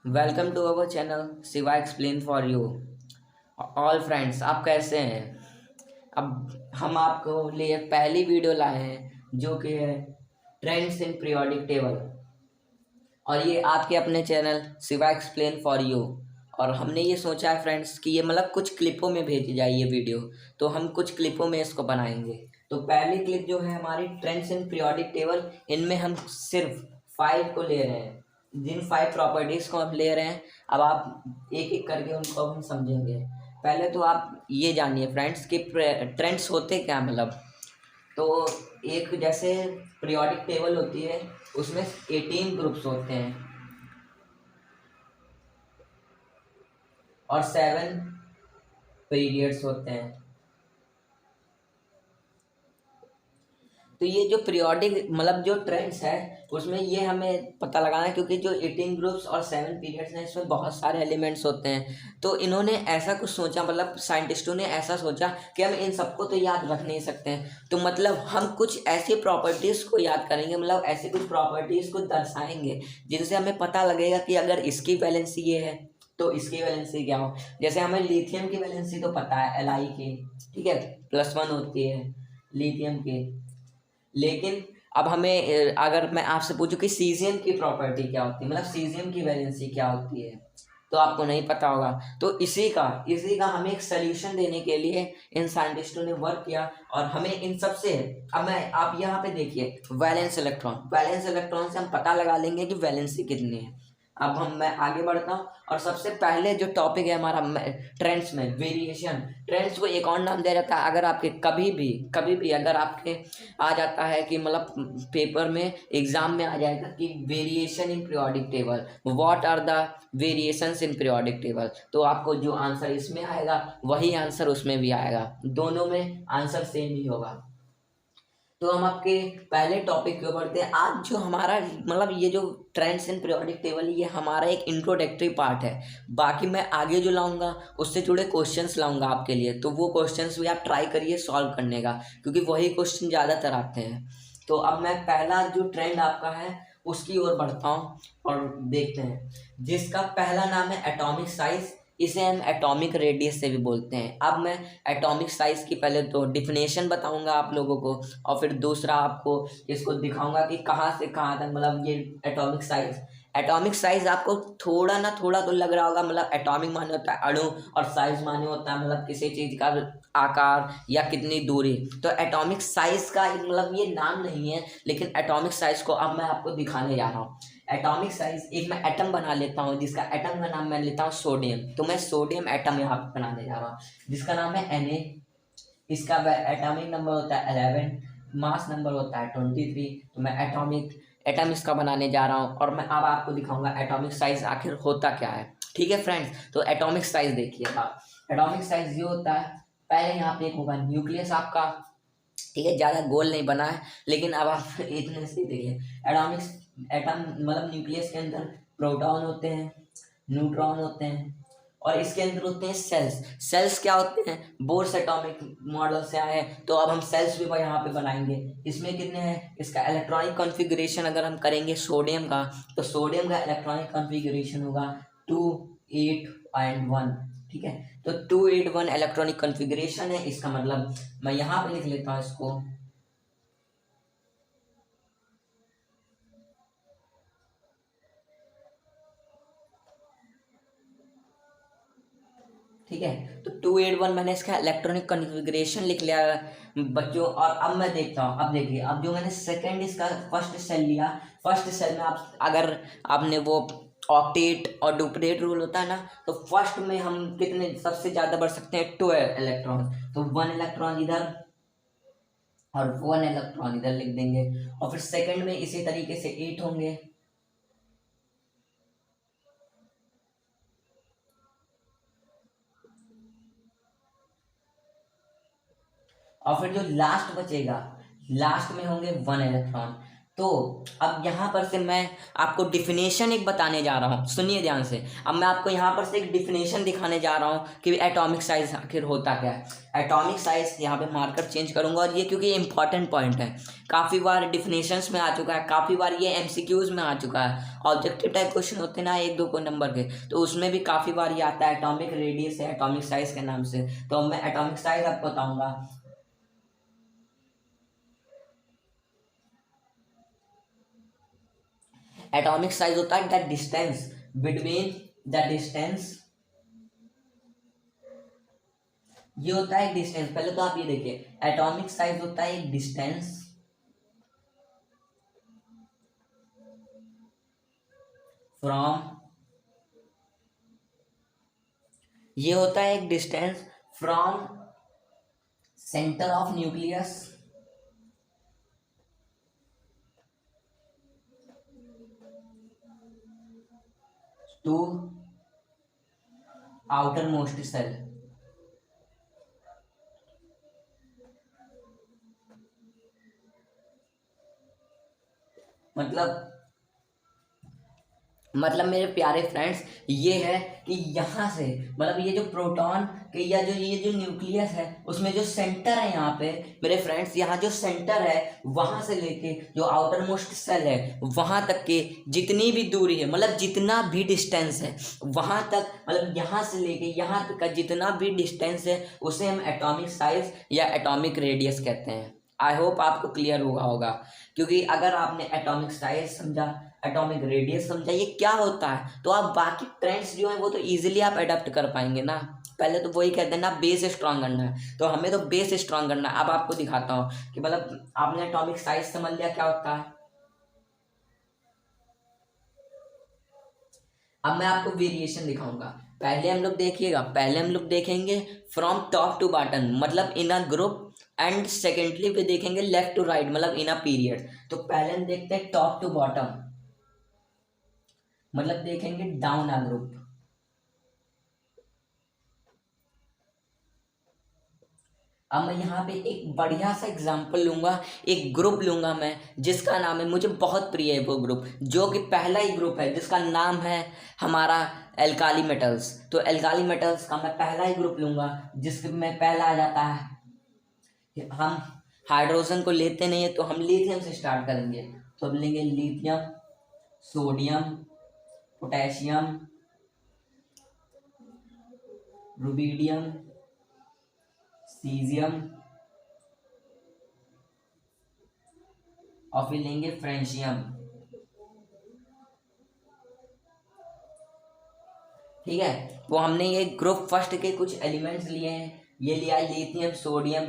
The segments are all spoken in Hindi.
Welcome to our channel Shiva explain for you. All friends, आप कैसे हैं? अब हम आपको लिए पहली वीडियो लाए हैं जो कि है ट्रेंड्स इन पीरियोडिक टेबल, और ये आपके अपने channel Shiva explain for you. और हमने ये सोचा है फ्रेंड्स कि ये मतलब कुछ क्लिपों में भेजी जाए ये वीडियो, तो हम कुछ क्लिपों में इसको बनाएंगे। तो पहली क्लिप जो है हमारी ट्रेंड्स इन पीरियोडिक टेबल, इनमें हम सिर्फ 5 को ले रहे हैं। जिन 5 प्रॉपर्टीज़ को हम ले रहे हैं, अब आप एक एक करके उनको हम समझेंगे। पहले तो आप ये जानिए फ्रेंड्स कि ट्रेंड्स होते क्या मतलब। तो एक जैसे पीरियोडिक टेबल होती है, उसमें 18 ग्रुप्स होते हैं और 7 पीरियड्स होते हैं। तो ये जो पीरियोडिक मतलब जो ट्रेंड्स है, उसमें ये हमें पता लगाना है, क्योंकि जो 18 ग्रुप्स और 7 पीरियड्स हैं, इसमें बहुत सारे एलिमेंट्स होते हैं। तो इन्होंने ऐसा कुछ सोचा, मतलब साइंटिस्टों ने ऐसा सोचा कि हम इन सबको तो याद रख नहीं सकते हैं, तो मतलब हम कुछ ऐसी प्रॉपर्टीज़ को याद करेंगे, मतलब ऐसी कुछ प्रॉपर्टीज़ को दर्शाएंगे जिनसे हमें पता लगेगा कि अगर इसकी वैलेंसी ये है तो इसकी वैलेंसी क्या हो। जैसे हमें लिथियम की वैलेंसी तो पता है, Li की, ठीक है, +1 होती है लिथियम की। लेकिन अब हमें अगर मैं आपसे पूछूं कि सीजियम की प्रॉपर्टी क्या होती है, मतलब सीजियम की वैलेंसी क्या होती है, तो आपको नहीं पता होगा। तो इसी का हमें एक सोल्यूशन देने के लिए इन साइंटिस्टों ने वर्क किया, और हमें इन सब से, अब मैं आप यहाँ पे देखिए, वैलेंस इलेक्ट्रॉन से हम पता लगा लेंगे कि वैलेंसी कितनी है। अब मैं आगे बढ़ता हूँ, और सबसे पहले जो टॉपिक है हमारा ट्रेंड्स में वेरिएशन। ट्रेंड्स को एक और नाम दिया जाता है, अगर आपके कभी भी अगर आपके आ जाता है कि मतलब पेपर में एग्जाम में आ जाएगा कि variation in periodic table, what are the variations in periodic table, तो आपको जो आंसर इसमें आएगा वही आंसर उसमें भी आएगा, दोनों में आंसर सेम ही होगा। तो हम आपके पहले टॉपिक के ऊपर बढ़ते हैं। आज जो हमारा मतलब ये जो ट्रेंड्स इन पीरियोडिक टेबल, ये हमारा एक इंट्रोडक्टरी पार्ट है। बाकी मैं आगे जो लाऊंगा उससे जुड़े क्वेश्चंस लाऊंगा आपके लिए, तो वो क्वेश्चंस भी आप ट्राई करिए सॉल्व करने का, क्योंकि वही क्वेश्चन ज़्यादातर आते हैं। तो अब मैं पहला जो ट्रेंड आपका है उसकी ओर बढ़ता हूँ और देखते हैं, जिसका पहला नाम है एटॉमिक साइज। इसे हम एटॉमिक रेडियस से भी बोलते हैं। अब मैं एटॉमिक साइज की पहले तो डिफिनेशन बताऊंगा आप लोगों को, और फिर दूसरा आपको इसको दिखाऊंगा कि कहाँ से कहाँ तक मतलब ये एटॉमिक साइज आपको थोड़ा ना थोड़ा तो लग रहा होगा, मतलब एटॉमिक माने होता है अणु, और साइज माने होता है मतलब किसी चीज़ का आकार या कितनी दूरी। तो एटॉमिक साइज का मतलब ये नाम नहीं है, लेकिन एटॉमिक साइज को अब मैं आपको दिखाने जा रहा हूँ। एटॉमिक साइज, एक मैं एटम बना लेता हूँ जिसका एटम का नाम मैं लेता हूँ सोडियम। तो मैं सोडियम एटम यहाँ पे बनाने जा रहा हूँ जिसका नाम है Na। इसका एटॉमिक नंबर होता है 11, मास नंबर होता है 23। तो मैं एटॉमिक एटम इसका बनाने जा रहा हूँ, और मैं अब आपको दिखाऊंगा एटॉमिक साइज आखिर होता क्या है। ठीक है फ्रेंड्स, तो एटॉमिक साइज देखिए आप। एटॉमिक साइज ये होता है, पहले यहाँ पे एक होगा न्यूक्लियस आपका, ठीक है, ज़्यादा गोल नहीं बना है, लेकिन अब आप इतने से देखिए। एटॉमिक्स एटम मतलब न्यूक्लियस के अंदर प्रोटॉन होते हैं, न्यूट्रॉन होते हैं, और इसके अंदर होते हैं सेल्स। सेल्स क्या होते हैं, बोर्स एटॉमिक मॉडल से आए हैं, तो अब हम सेल्स भी यहाँ पे बनाएंगे। इसमें कितने हैं, इसका इलेक्ट्रॉनिक कॉन्फ़िगरेशन अगर हम करेंगे सोडियम का, तो सोडियम का इलेक्ट्रॉनिक कॉन्फ़िगरेशन होगा 2 8 एंड 1। ठीक है, तो 281 इलेक्ट्रॉनिक कॉन्फ़िगरेशन है इसका, मतलब मैं यहाँ पे लिख लेता हूँ इसको। ठीक है, तो 281 मैंने इसका इलेक्ट्रॉनिक कॉन्फ़िगरेशन लिख लिया बच्चों। और अब मैं देखता हूँ, अब देखिए, अब जो मैंने सेकंड इसका फर्स्ट सेल लिया, फर्स्ट सेल में आप अगर आपने वो ऑक्टेट और डुप्लेट रूल होता है ना, तो फर्स्ट में हम कितने सबसे ज़्यादा बढ़ सकते हैं, 12 इलेक्ट्रॉन। तो 1 इलेक्ट्रॉन इधर और 1 इलेक्ट्रॉन इधर लिख देंगे, और फिर सेकंड में इसी तरीके से 8 होंगे। और फिर जो लास्ट बचेगा, लास्ट में होंगे 1 इलेक्ट्रॉन। तो अब यहाँ पर से मैं आपको डिफिनेशन एक बताने जा रहा हूँ, सुनिए ध्यान से। अब मैं आपको यहाँ पर से एक डिफिनेशन दिखाने जा रहा हूँ कि एटॉमिक साइज आखिर होता क्या है। एटॉमिक साइज यहाँ पे मार्कर चेंज करूँगा, और ये क्योंकि इंपॉर्टेंट पॉइंट है, काफ़ी बार डिफिनेशंस में आ चुका है, काफ़ी बार ये एमसीक्यूज में आ चुका है। ऑब्जेक्टिव टाइप क्वेश्चन होते हैं ना 1-2 को नंबर के, तो उसमें भी काफ़ी बार ये आता है एटॉमिक रेडियस है एटॉमिक साइज के नाम से। तो मैं एटॉमिक साइज आपको बताऊँगा। एटॉमिक साइज होता है the distance between the distance, ये होता है डिस्टेंस। पहले तो आप ये देखिए, एटॉमिक साइज होता है एक डिस्टेंस फ्रॉम, ये होता है एक distance from centre of nucleus to outermost shell. मतलब मेरे प्यारे फ्रेंड्स, ये है कि यहाँ से मतलब ये जो प्रोटॉन के या जो ये जो न्यूक्लियस है उसमें जो सेंटर है यहाँ पे मेरे फ्रेंड्स, यहाँ जो सेंटर है वहाँ से लेके जो आउटर मोस्ट सेल है वहाँ तक के जितनी भी दूरी है, मतलब जितना भी डिस्टेंस है वहाँ तक, मतलब यहाँ से लेके यहाँ तक का जितना भी डिस्टेंस है उसे हम एटॉमिक साइज या एटॉमिक रेडियस कहते हैं। आई होप आपको क्लियर हुआ होगा, क्योंकि अगर आपने एटॉमिक साइज समझा, एटॉमिक रेडियस समझा ये क्या होता है, तो आप बाकी ट्रेंड्स जो है वो तो इजीली आप अडेप्ट कर पाएंगे ना। पहले तो वही कहते हैं ना, बेस स्ट्रांग करना है, तो हमें तो बेस स्ट्रांग करना है। अब आपको दिखाता हूँ कि मतलब आपने एटॉमिक साइज समझ लिया क्या होता है। अब मैं आपको वेरिएशन दिखाऊंगा। पहले हम लोग देखिएगा, पहले हम लोग देखेंगे फ्रॉम टॉप टू बॉटम, मतलब इन अ ग्रुप, एंड सेकेंडली पे देखेंगे लेफ्ट टू राइट, मतलब इन अ पीरियड। तो पहले हम देखते हैं टॉप टू बॉटम, मतलब देखेंगे डाउन अ ग्रुप। अब मैं यहाँ पे एक बढ़िया सा एग्जांपल लूंगा, एक ग्रुप लूंगा मैं जिसका नाम है, मुझे बहुत प्रिय है वो ग्रुप, जो कि पहला ही ग्रुप है जिसका नाम है हमारा एल्काली मेटल्स। तो एल्काली मेटल्स का मैं पहला ही ग्रुप लूंगा जिसमें पहला आ जाता है, हम हाइड्रोजन को लेते नहीं है तो हम लिथियम से स्टार्ट करेंगे। तो अब लेंगे lithium, sodium, potassium, rubidium, caesium, और फिर लेंगे फ्रेंशियम। ठीक है, वो हमने ये ग्रुप फर्स्ट के कुछ एलिमेंट्स लिए हैं, ये लिया lithium, sodium,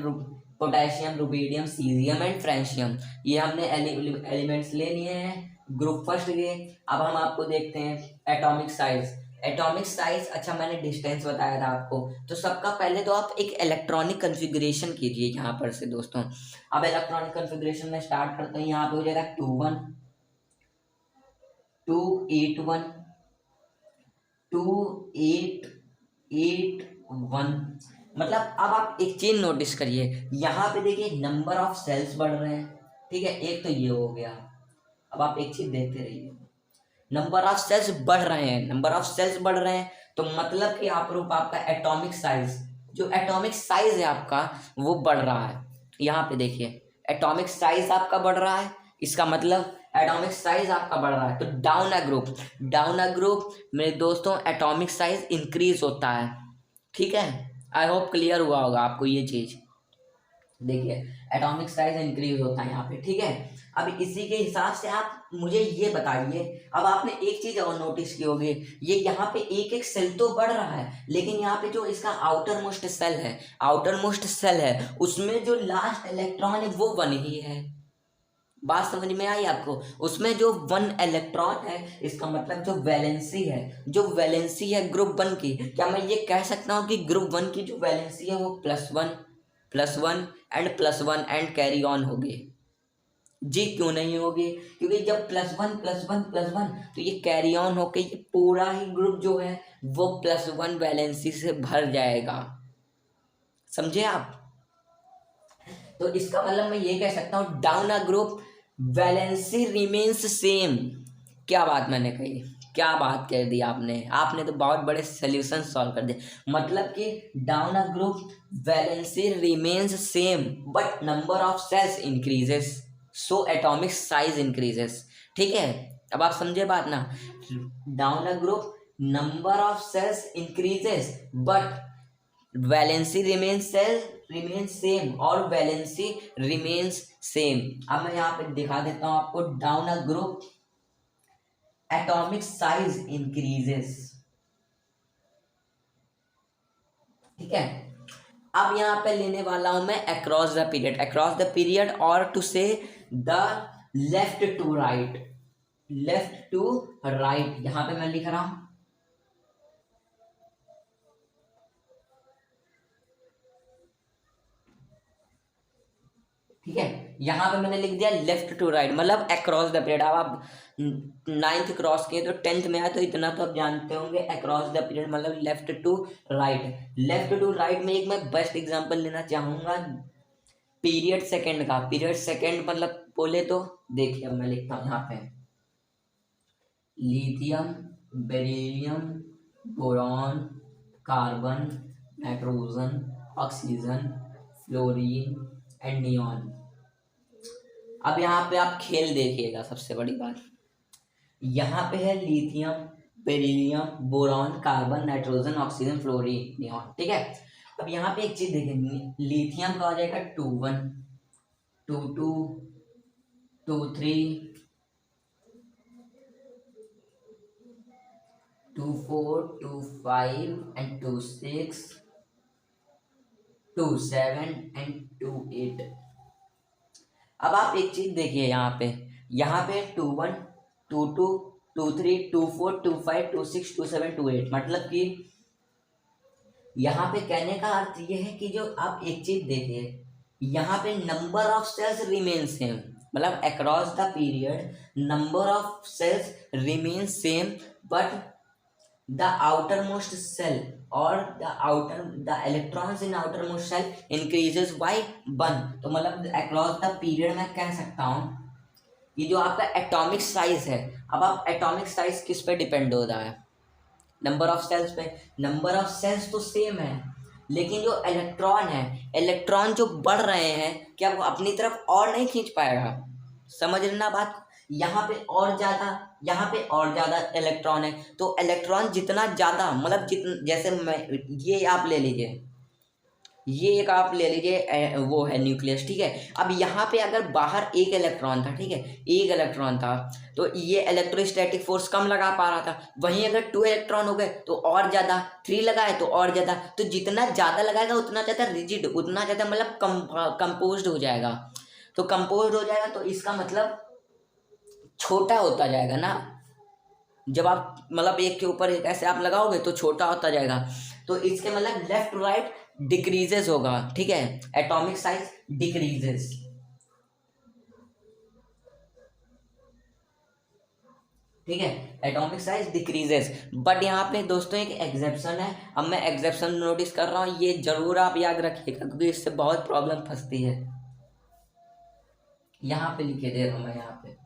potassium, rubidium, caesium and francium. ये हमने एलिमेंट्स ले लिए हैं ग्रुप फर्स्ट के। अब हम आपको देखते हैं एटॉमिक साइज। एटॉमिक साइज, अच्छा मैंने डिस्टेंस बताया था आपको, तो सबका पहले तो आप एक इलेक्ट्रॉनिक कन्फिग्रेशन कीजिए यहाँ पर से दोस्तों। अब इलेक्ट्रॉनिक कन्फिग्रेशन में स्टार्ट करते हैं, यहाँ पे हो जाएगा 2-1, 2-8-1, 2-8-8-1। मतलब अब आप एक चीज नोटिस करिए, यहाँ पे देखिए नंबर ऑफ सेल्स बढ़ रहे हैं। ठीक है, एक तो ये हो गया। अब आप एक चीज देखते रहिए, नंबर ऑफ सेल्स बढ़ रहे हैं, नंबर ऑफ सेल्स बढ़ रहे हैं, तो मतलब कि आप रूप आपका एटॉमिक साइज, जो एटॉमिक साइज है आपका वो बढ़ रहा है। यहाँ पे देखिए एटॉमिक साइज आपका बढ़ रहा है, इसका मतलब एटॉमिक साइज आपका बढ़ रहा है। तो down a group, down a group मेरे दोस्तों एटॉमिक साइज इंक्रीज होता है। ठीक है, आई होप क्लियर हुआ होगा आपको ये चीज। देखिए एटॉमिक साइज इंक्रीज होता है यहाँ पे। ठीक है, अब इसी के हिसाब से आप मुझे ये बताइए, अब आपने एक चीज और नोटिस की होगी, ये यहाँ पे एक एक सेल तो बढ़ रहा है, लेकिन यहाँ पे जो इसका आउटर मोस्ट सेल है, आउटर मोस्ट सेल है उसमें जो लास्ट इलेक्ट्रॉन है वो 1 ही है। बात समझ में आई आपको? उसमें जो 1 इलेक्ट्रॉन है, इसका मतलब जो वैलेंसी है, जो वैलेंसी है ग्रुप 1 की, क्या मैं ये कह सकता हूँ कि ग्रुप 1 की जो वैलेंसी है वो +1 +1 एंड +1 एंड कैरी ऑन होगी? जी क्यों नहीं होगी? क्योंकि जब +1 +1 +1, तो ये कैरी ऑन होके ये पूरा ही ग्रुप जो है वो +1 वैलेंसी से भर जाएगा। समझे आप? तो इसका मतलब मैं ये कह सकता हूँ down a group valency remains same. क्या बात मैंने कही, क्या बात कह दी आपने, आपने तो बहुत बड़े सोल्यूशन सॉल्व कर दिए। मतलब कि down a group valency remains same but number of shells increases, so atomic size increases. ठीक है, अब आप समझे बात ना। Down a group number of shells increases but valency remains same और वैलेंसी रिमेन्स सेम। अब मैं यहाँ पे दिखा देता हूँ आपको, down a group atomic size increases. ठीक है, अब यहाँ पे लेने वाला हूं मैं across the period, across the period और टू से the left to right, left to right. यहाँ पे मैं लिख रहा हूं, ठीक है, यहाँ पे मैंने लिख दिया लेफ्ट टू राइट, मतलब अक्रॉस द पीरियड। अब आप नाइन्थ क्रॉस किए तो टेंथ में आया, तो इतना तो आप जानते होंगे, अक्रॉस द पीरियड मतलब left to right. Left to right में एक मैं बेस्ट एग्जांपल लेना चाहूंगा पीरियड सेकंड का। पीरियड सेकंड मतलब बोले तो देखिए, अब मैं लिखता हूँ यहाँ पे lithium, beryllium, boron, carbon, nitrogen, oxygen, fluorine and neon. अब यहाँ पे आप खेल देखिएगा, सबसे बड़ी बात यहाँ पे है lithium, beryllium, boron, carbon, nitrogen, oxygen, fluorine, neon. ठीक है, अब यहाँ पे एक चीज देखेंगे, लिथियम का हो जाएगा 2 1, 2 2, 2 3, 2 4, 2 5 एंड 2 6, 2 7 एंड 2 8। अब आप एक चीज देखिए यहाँ पे 2 1, 2 2, 2 3, 2 4, 2 5, 2 6, 2 7, 2 8, मतलब कि यहाँ पे कहने का अर्थ ये है कि जो आप एक चीज देखिए, यहाँ पे number of shells remain same, मतलब across the period number of shells remain same but the outermost shell और the electrons in outermost shell increases by 1। तो मतलब अक्रॉस द पीरियड मैं कह सकता हूँ कि जो आपका एटॉमिक साइज है, अब आप एटॉमिक साइज किस पे डिपेंड हो रहा है, नंबर ऑफ सेल्स पे। नंबर ऑफ सेल्स तो सेम है, लेकिन जो इलेक्ट्रॉन है, इलेक्ट्रॉन जो बढ़ रहे हैं, क्या वो अपनी तरफ और नहीं खींच पाएगा? समझ लेना बात। यहाँ पे और ज्यादा, यहाँ पे और ज्यादा इलेक्ट्रॉन है, तो इलेक्ट्रॉन जितना ज्यादा, मतलब जैसे मैं, ये आप ले लीजिए, ये एक आप ले लीजिए वो है न्यूक्लियस। ठीक है, अब यहाँ पे अगर बाहर एक इलेक्ट्रॉन था, ठीक है, एक इलेक्ट्रॉन था, तो ये इलेक्ट्रोस्टैटिक फोर्स कम लगा पा रहा था। वहीं अगर 2 इलेक्ट्रॉन हो गए तो और ज़्यादा, 3 लगाए तो और ज़्यादा, तो जितना ज़्यादा लगाएगा उतना ज़्यादा रिजिड, उतना ज़्यादा मतलब कंपोज्ड हो जाएगा। तो कंपोज्ड हो जाएगा तो इसका मतलब छोटा होता जाएगा ना। जब आप मतलब एक के ऊपर एक ऐसे आप लगाओगे तो छोटा होता जाएगा, तो इसके मतलब लेफ्ट टू राइट डिक्रीजेस होगा। ठीक है, एटॉमिक साइज डिक्रीजेस। ठीक है, एटॉमिक साइज डिक्रीजेस, बट यहाँ पे दोस्तों एक एग्जेप्शन है। अब मैं एग्जेप्शन नोटिस कर रहा हूँ, ये जरूर आप याद रखिएगा क्योंकि इससे बहुत प्रॉब्लम फंसती है। यहाँ पे लिखे दे रहा हूँ मैं, यहाँ पे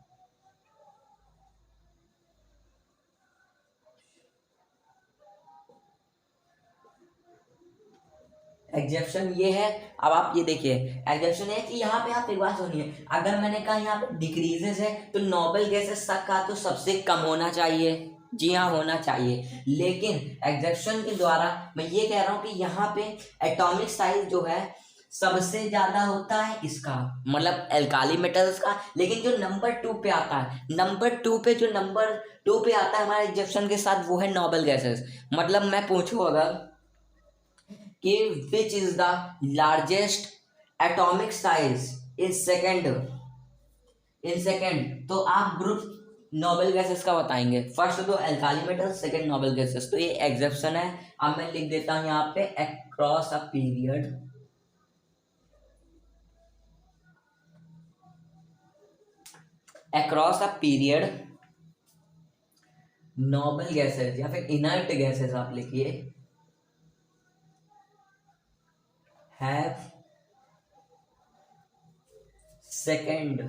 एग्जेप्शन ये है। अब आप ये देखिए, एग्जेप्शन है कि यहाँ पे आप एक बात सुनिए, अगर मैंने कहा यहाँ पे डिक्रीजेस है तो नोबल गैसेस का तो सबसे कम होना चाहिए, जी हाँ होना चाहिए, लेकिन एग्जेप्शन के द्वारा मैं ये कह रहा हूँ कि यहाँ पे एटॉमिक साइज जो है सबसे ज्यादा होता है इसका, मतलब एल्काली मेटल्स का। लेकिन जो नंबर 2 पे आता है, नंबर 2 पे जो नंबर 2 पे आता है हमारे एग्जेप्शन के साथ, वो है नोबल गैसेस। मतलब मैं पूछूं अगर कि which is the largest atomic size in second, तो आप ग्रुप नोबेल गैसेस का बताएंगे। फर्स्ट तो alkali metal, second noble gases, तो ये एग्जेप्शन है। अब मैं लिख देता हूं यहाँ पे across a period, across a period noble gases या फिर इनर्ट गैसेस आप लिखिए, have second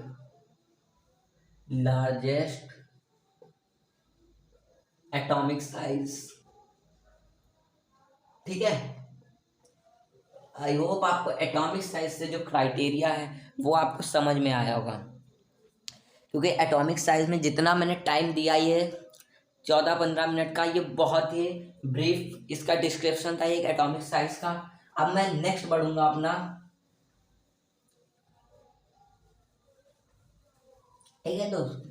largest atomic size. ठीक है, आई होप आपको एटॉमिक साइज से जो क्राइटेरिया है वो आपको समझ में आया होगा, क्योंकि एटॉमिक साइज में जितना मैंने टाइम दिया ये 14-15 मिनट का, ये बहुत ही ब्रीफ इसका डिस्क्रिप्शन था एक एटॉमिक साइज का। अब मैं नेक्स्ट बढ़ूंगा अपना, ठीक है दोस्त।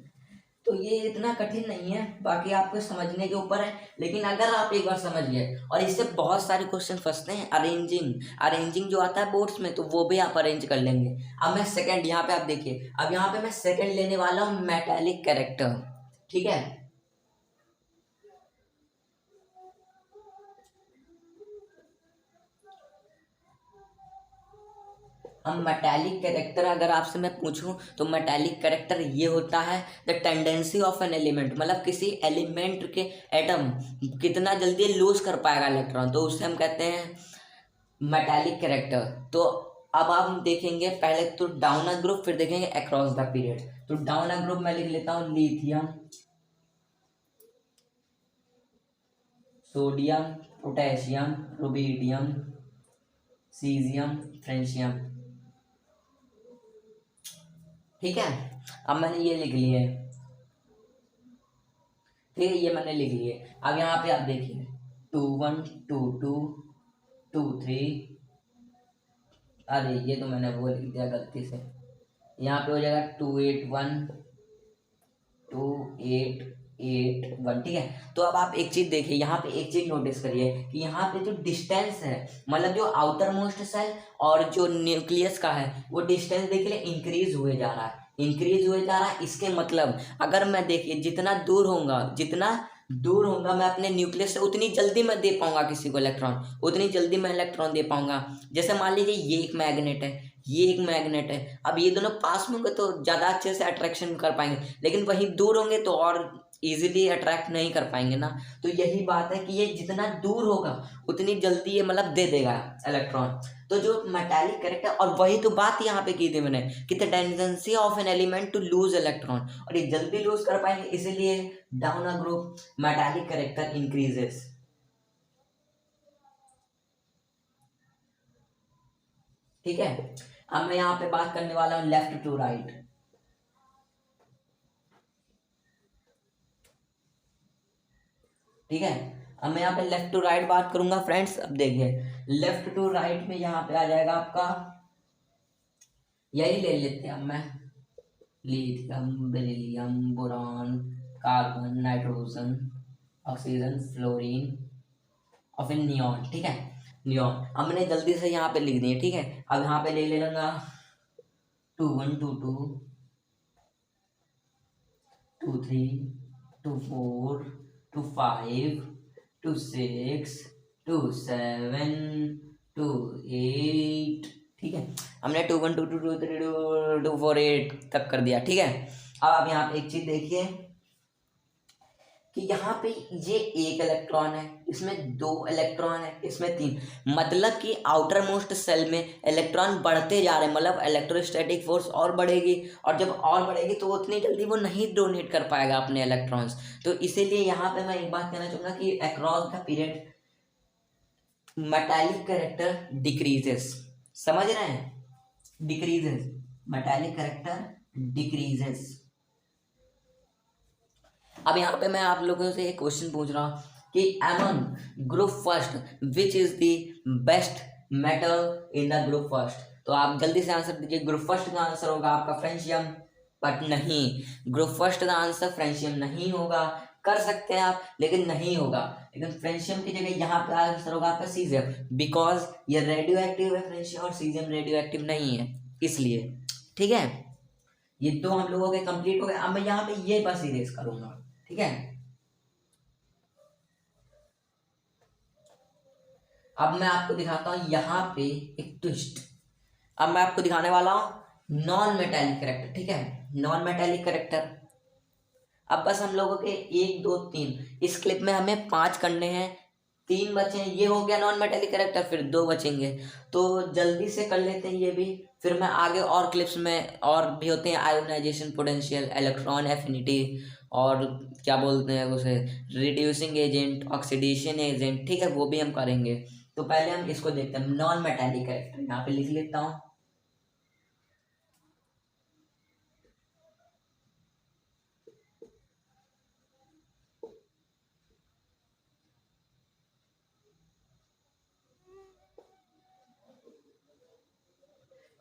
तो ये इतना कठिन नहीं है, बाकी आपको समझने के ऊपर है, लेकिन अगर आप एक बार समझ गए, और इससे बहुत सारे क्वेश्चन फंसते हैं, अरेंजिंग जो आता है बोर्ड्स में, तो वो भी आप अरेंज कर लेंगे। अब मैं सेकंड, यहाँ पे आप देखिए, अब यहाँ पे मैं सेकंड लेने वाला हूँ मेटालिक कैरेक्टर। ठीक है, अब मेटालिक कैरेक्टर अगर आपसे मैं पूछूं तो मेटालिक कैरेक्टर ये होता है the tendency of an element, मतलब किसी एलिमेंट के एटम कितना जल्दी लूज कर पाएगा इलेक्ट्रॉन, तो उसे हम कहते हैं मेटालिक कैरेक्टर। तो अब आप देखेंगे पहले तो डाउन अ ग्रुप, फिर देखेंगे अक्रॉस द पीरियड। तो डाउन अ ग्रुप मैं लिख लेता हूँ lithium, sodium, potassium, rubidium, caesium, francium. ठीक है, अब मैंने ये लिख लिए, ठीक है, ये मैंने लिख लिए। अब यहाँ पे आप देखिए 2 1 2 2 2 3, अरे ये तो मैंने वो लिख दिया गलती से, यहाँ पे हो जाएगा 2 8 1 2 8 8 1। ठीक है, तो अब आप एक चीज देखिए, यहाँ पे एक चीज नोटिस करिए कि यहाँ पे जो डिस्टेंस है, मतलब जो आउटर मोस्ट सेल और जो न्यूक्लियस का है, वो डिस्टेंस देखिए इंक्रीज हुए जा रहा है, इंक्रीज हुए जा रहा है। इसके मतलब अगर मैं देखिए जितना दूर होगा मैं अपने न्यूक्लियस से, उतनी जल्दी मैं दे पाऊंगा किसी को इलेक्ट्रॉन, उतनी जल्दी मैं इलेक्ट्रॉन दे पाऊंगा। जैसे मान लीजिए ये एक मैग्नेट है, ये एक मैग्नेट है, अब ये दोनों पास में होंगे तो ज़्यादा अच्छे से अट्रैक्शन कर पाएंगे, लेकिन वहीं दूर होंगे तो और इजीली अट्रैक्ट नहीं कर पाएंगे ना। तो यही बात है कि ये जितना दूर होगा उतनी जल्दी ये मतलब दे देगा इलेक्ट्रॉन। तो जो मेटालिक कैरेक्टर, और वही तो बात यहाँ पे की थी मैंने कि the tendency of an element to lose electron, और ये जल्दी लूज कर पाएंगे, इसीलिए down a group metallic character increases. ठीक है, अब मैं यहाँ पे बात करने वाला हूँ लेफ्ट टू राइट। ठीक है, अब मैं यहाँ पे लेफ्ट टू राइट बात करूंगा फ्रेंड्स। अब देखिए लेफ्ट टू राइट में यहाँ पे आ जाएगा आपका, यही ले लेते हैं अब मैं, lithium, beryllium, boron, carbon, nitrogen, oxygen, fluorine और फिर नियॉन। ठीक है, नियॉन अब मैंने जल्दी से यहाँ पे लिख दिए। ठीक है, अब यहाँ पे ले लूंगा 2 1 2 2 2 3 2 4 2 5 2 6 2 7 2 8। ठीक है, हमने 2 1 2 2 2 3 2 4 8 तक कर दिया। ठीक है, अब आप यहाँ पे एक चीज देखिए कि यहाँ पे ये एक इलेक्ट्रॉन है, इसमें 2 इलेक्ट्रॉन है, इसमें 3, मतलब कि आउटर मोस्ट सेल में इलेक्ट्रॉन बढ़ते जा रहे हैं, मतलब इलेक्ट्रोस्टैटिक फोर्स और बढ़ेगी, और जब और बढ़ेगी तो उतनी जल्दी वो नहीं डोनेट कर पाएगा अपने इलेक्ट्रॉन्स। तो इसीलिए यहाँ पे मैं एक बात कहना चाहूँगा कि across the period metallic character decreases. समझ रहे हैं, डिक्रीजेस, मेटालिक कैरेक्टर डिक्रीजेस। अब यहाँ पे मैं आप लोगों से एक क्वेश्चन पूछ रहा हूँ कि among group first which is the best metal in the group first. तो आप जल्दी से आंसर दीजिए। ग्रुप फर्स्ट का आंसर होगा आपका फ्रेंशियम, बट नहीं, ग्रुप फर्स्ट का आंसर फ्रेंशियम नहीं होगा। कर सकते हैं आप, लेकिन नहीं होगा। लेकिन फ्रेंशियम की जगह यहाँ पे आंसर होगा आपका सीजियम, बिकॉज ये रेडियो एक्टिव है फ्रेंशियम, और सीजियम रेडियो एक्टिव नहीं है, इसलिए। ठीक है, ये दो हम लोगों के कंप्लीट हो गए। अब मैं यहाँ पे ये बस इरेज करूंगा। ठीक है, अब मैं आपको दिखाता हूं यहाँ पे एक ट्विस्ट। अब मैं आपको दिखाने वाला हूं नॉन मेटालिक कैरेक्टर। ठीक है, नॉन मेटालिक कैरेक्टर। अब बस हम लोगों के 1 2 3 इस क्लिप में हमें 5 करने हैं, 3 बचे हैं, ये हो गया नॉन मेटेलिक कैरेक्टर, फिर 2 बचेंगे। तो जल्दी से कर लेते हैं ये भी, फिर मैं आगे और क्लिप्स में और भी होते हैं, आयोनाइजेशन पोटेंशियल, इलेक्ट्रॉन एफिनिटी, और क्या बोलते हैं उसे, रिड्यूसिंग एजेंट, ऑक्सीडेशन एजेंट, ठीक है, वो भी हम करेंगे। तो पहले हम इसको देखते हैं, नॉन मेटेलिक कैरेक्टर यहाँ पे लिख लेता हूँ।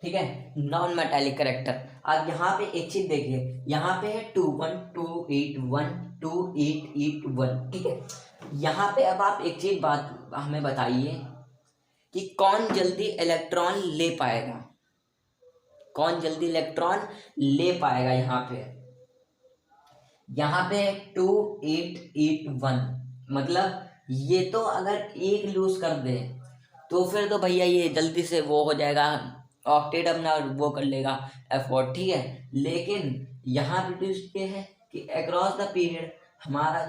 ठीक है, नॉन मेटालिक करेक्टर। अब यहाँ पे एक चीज देखिए, यहाँ पे है 21281 ठीक है। यहाँ पे अब आप एक चीज बात हमें बताइए कि कौन जल्दी इलेक्ट्रॉन ले पाएगा, कौन जल्दी इलेक्ट्रॉन ले पाएगा। यहाँ पे 2881, मतलब ये तो अगर एक लूज कर दे तो फिर तो भैया ये जल्दी से वो हो जाएगा, ऑक्टेट अपना वो कर लेगा एफर्ट, ठीक है। लेकिन यहाँ पे ट्विस्ट ये है कि अक्रॉस द पीरियड हमारा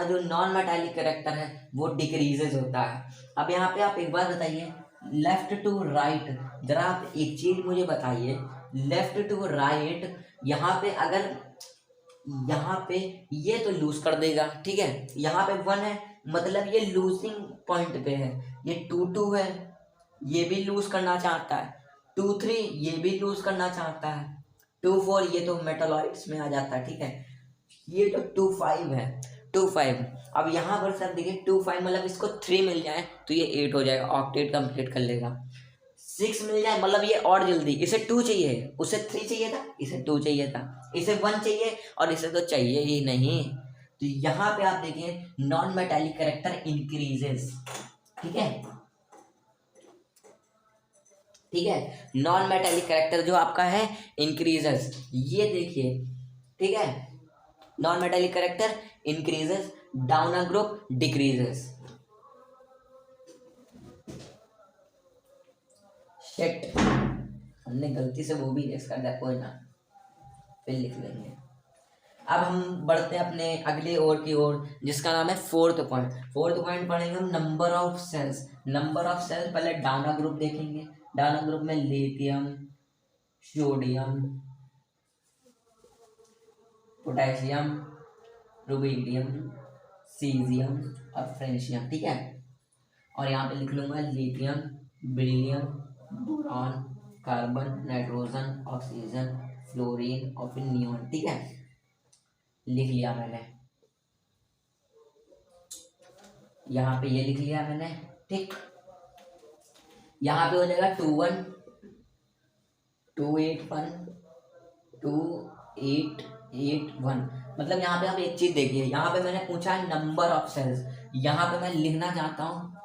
जो नॉन मेटालिक कैरेक्टर है वो डिक्रीजेज होता है। अब यहाँ पे आप एक बार बताइए, लेफ्ट टू राइट, जरा आप एक चीज मुझे बताइए, लेफ्ट टू राइट यहाँ पे अगर यहाँ पे ये तो लूज कर देगा, ठीक है, यहाँ पे 1 है, मतलब ये लूजिंग पॉइंट पे है। ये 2 है, ये भी लूज करना चाहता है। 2 3 ये भी लूज करना चाहता है। 2 4 ये तो मेटालॉइड्स में आ जाता है, ठीक है। ये तो 2 5 है, 2 5। अब यहाँ पर सर देखिए 2 5 मतलब इसको 3 मिल जाए तो ये 8 हो जाएगा, ऑक्टेट कंप्लीट कर लेगा। 6 मिल जाए मतलब ये और जल्दी, इसे 2 चाहिए, उसे 3 चाहिए था, इसे 2 चाहिए था, इसे 1 चाहिए और इसे तो चाहिए ही नहीं। तो यहाँ पे आप देखिए नॉन मेटालिक कैरेक्टर इंक्रीजेस, ठीक है, ठीक है। नॉन मेटालिक कैरेक्टर जो आपका है इंक्रीजेस, ये देखिए, ठीक है, non metallic character increases, down a group decreases. Shit, हमने गलती से वो भी रेस कर दिया, कोई ना, फिर लिख लेंगे। अब हम बढ़ते हैं अपने अगले ओर की ओर, जिसका नाम है फोर्थ पॉइंट। फोर्थ पॉइंट पढ़ेंगे हम number of shells. Number of shells पहले डाउन ग्रुप देखेंगे। डाउन ग्रुप में lithium, sodium, potassium, rubidium, caesium और फ्रेंशियम, ठीक है। और यहाँ पे लिख लूंगा lithium, beryllium, boron, carbon, nitrogen, oxygen, fluorine और फिर नियोन, ठीक है, लिख लिया मैंने। यहाँ पे ये लिख लिया मैंने, ठीक। यहाँ पे हो जाएगा 21 281 2881। मतलब यहाँ पे आप एक चीज देखिए, यहाँ पे मैंने पूछा है नंबर ऑफ सेल्स, यहाँ पे मैं लिखना चाहता हूँ,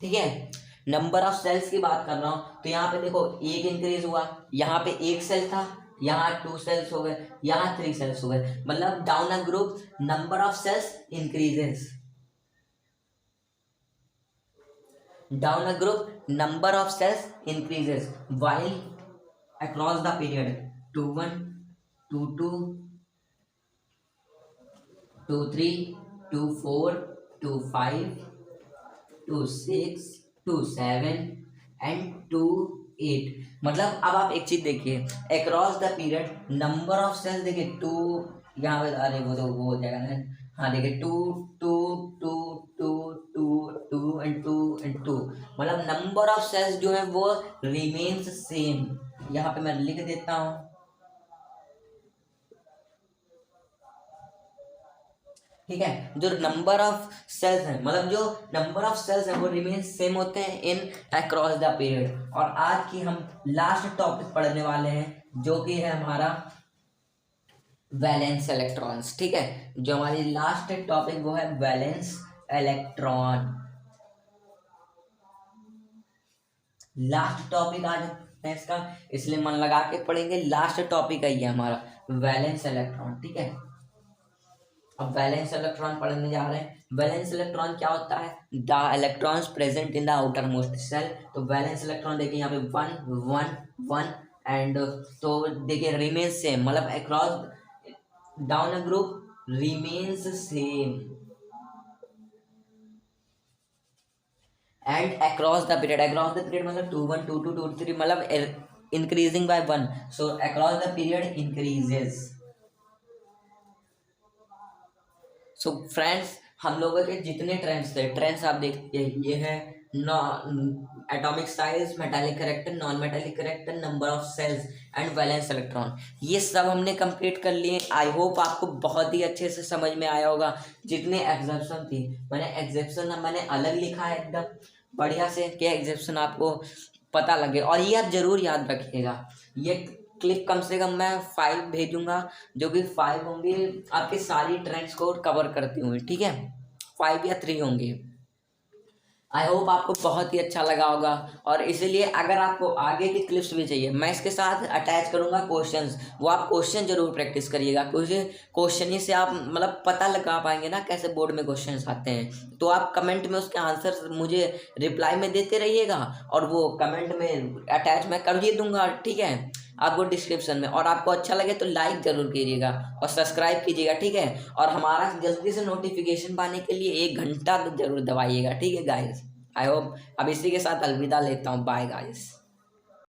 ठीक है, नंबर ऑफ सेल्स की बात कर रहा हूं। तो यहाँ पे देखो एक इंक्रीज हुआ, यहाँ पे 1 सेल था, यहाँ 2 सेल्स हो गए, यहाँ 3 सेल्स हो गए, मतलब down a group number of shells increases, down a group number of shells increases while across the period 21 22 23 24 25 26 27 and 28। मतलब अब आप एक चीज देखिए, across the period number of shells देखिए 2, यहाँ पे अरे वो तो वो हो जाएगा ना, हाँ देखिए 2 2 2 2 2 2 एंड 2 एंड 2, मतलब नंबर ऑफ सेल्स जो है वो रिमेन्स सेम। यहाँ पे मैं लिख देता हूँ, ठीक है, जो नंबर ऑफ सेल्स है, मतलब जो नंबर ऑफ सेल्स है वो रिमेन सेम होते हैं इन अक्रॉस द पीरियड। और आज की हम लास्ट टॉपिक पढ़ने वाले हैं जो कि है हमारा वैलेंस इलेक्ट्रॉन्स, ठीक है। जो हमारी लास्ट टॉपिक वो है वैलेंस इलेक्ट्रॉन। लास्ट टॉपिक आज है इसका, इसलिए मन लगा के पढ़ेंगे, लास्ट टॉपिक है ये हमारा वैलेंस इलेक्ट्रॉन, ठीक है। अब वैलेंस इलेक्ट्रॉन पढ़ने जा रहे हैं। वैलेंस इलेक्ट्रॉन क्या होता है, the electrons present in the outermost shell. तो वैलेंस इलेक्ट्रॉन देखिए यहाँ पे 1 1 1 एंड तो देखिए रिमेन सेम, मतलब across down a group remains same and across the period मतलब 2 1 2 2 2 3 मतलब increasing by 1, so across the period increases. So friends, हम लोगों के जितने ट्रेंड्स थे, ट्रेंड्स आप देखिए, ये है atomic size, metallic character, non metallic character, number of shells and valence electron, ये सब हमने कंप्लीट कर लिए। आई होप आपको बहुत ही अच्छे से समझ में आया होगा। जितने एग्जेप्शन थी, मैंने अलग लिखा है एकदम बढ़िया से कि एग्जेप्शन आपको पता लगे, और ये आप जरूर याद रखिएगा। ये क्लिप कम से कम मैं 5 भेजूंगा, जो कि 5 होंगे आपके सारी ट्रेंड्स को कवर करती हुई, ठीक है, 5 या 3 होंगे। आई होप आपको बहुत ही अच्छा लगा होगा, और इसीलिए अगर आपको आगे की क्लिप्स भी चाहिए, मैं इसके साथ अटैच करूंगा क्वेश्चंस, वो आप क्वेश्चन जरूर प्रैक्टिस करिएगा, क्योंकि क्वेश्चन ही से आप मतलब पता लगा पाएंगे ना कैसे बोर्ड में क्वेश्चंस आते हैं। तो आप कमेंट में उसके आंसर मुझे रिप्लाई में देते रहिएगा, और वो कमेंट में अटैच मैं कर ही दूंगा, ठीक है, आपको डिस्क्रिप्शन में। और आपको अच्छा लगे तो लाइक जरूर कीजिएगा और सब्सक्राइब कीजिएगा, ठीक है, और हमारा जल्दी से नोटिफिकेशन पाने के लिए 1 घंटा तो जरूर दबाइएगा, ठीक है गाइस। आई होप अब इसी के साथ अलविदा लेता हूँ, बाय गाइस।